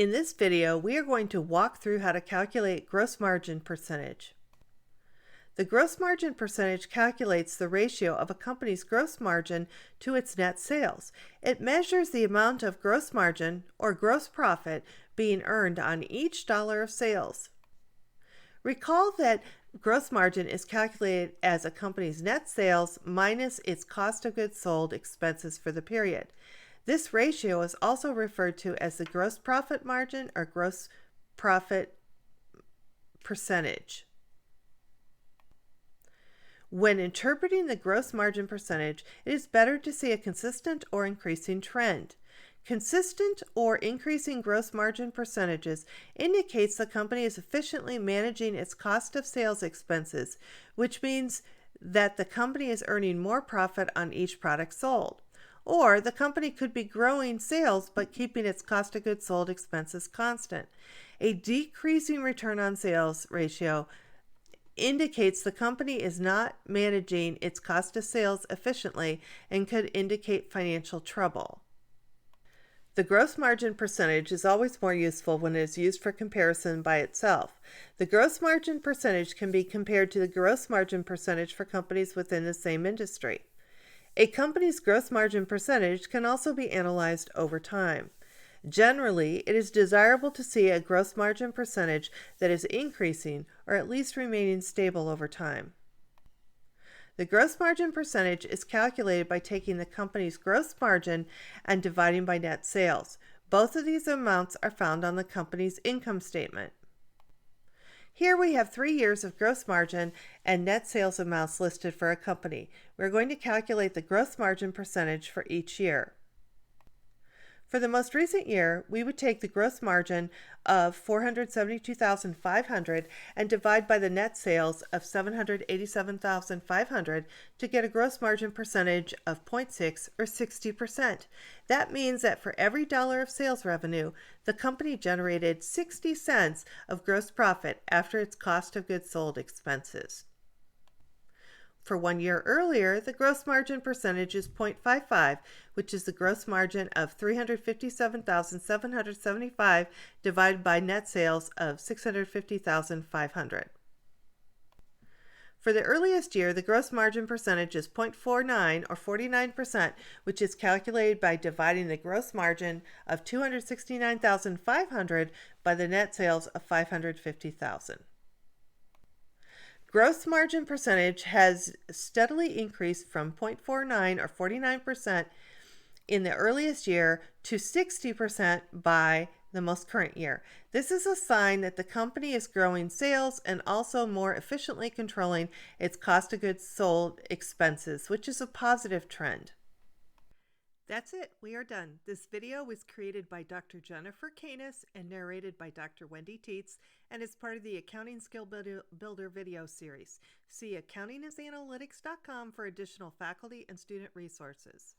In this video, we are going to walk through how to calculate gross margin percentage. The gross margin percentage calculates the ratio of a company's gross margin to its net sales. It measures the amount of gross margin, or gross profit, being earned on each dollar of sales. Recall that gross margin is calculated as a company's net sales minus its cost of goods sold expenses for the period. This ratio is also referred to as the gross profit margin or gross profit percentage. When interpreting the gross margin percentage, it is better to see a consistent or increasing trend. Consistent or increasing gross margin percentages indicates the company is efficiently managing its cost of sales expenses, which means that the company is earning more profit on each product sold. Or the company could be growing sales but keeping its cost of goods sold expenses constant. A decreasing return on sales ratio indicates the company is not managing its cost of sales efficiently and could indicate financial trouble. The gross margin percentage is always more useful when it is used for comparison by itself. The gross margin percentage can be compared to the gross margin percentage for companies within the same industry. A company's gross margin percentage can also be analyzed over time. Generally, it is desirable to see a gross margin percentage that is increasing or at least remaining stable over time. The gross margin percentage is calculated by taking the company's gross margin and dividing by net sales. Both of these amounts are found on the company's income statement. Here we have 3 years of gross margin and net sales amounts listed for a company. We're going to calculate the gross margin percentage for each year. For the most recent year, we would take the gross margin of $472,500 and divide by the net sales of $787,500 to get a gross margin percentage of 0.6 or 60%. That means that for every dollar of sales revenue, the company generated 60 cents of gross profit after its cost of goods sold expenses. For 1 year earlier, the gross margin percentage is 0.55, which is the gross margin of $357,775 divided by net sales of $650,500. For the earliest year, the gross margin percentage is 0.49 or 49%, which is calculated by dividing the gross margin of $269,500 by the net sales of $550,000. Gross margin percentage has steadily increased from 0.49 or 49% in the earliest year to 60% by the most current year. This is a sign that the company is growing sales and also more efficiently controlling its cost of goods sold expenses, which is a positive trend. That's it. We are done. This video was created by Dr. Jennifer Canis and narrated by Dr. Wendy Tietz and is part of the Accounting Skill Builder video series. See accountingisanalytics.com for additional faculty and student resources.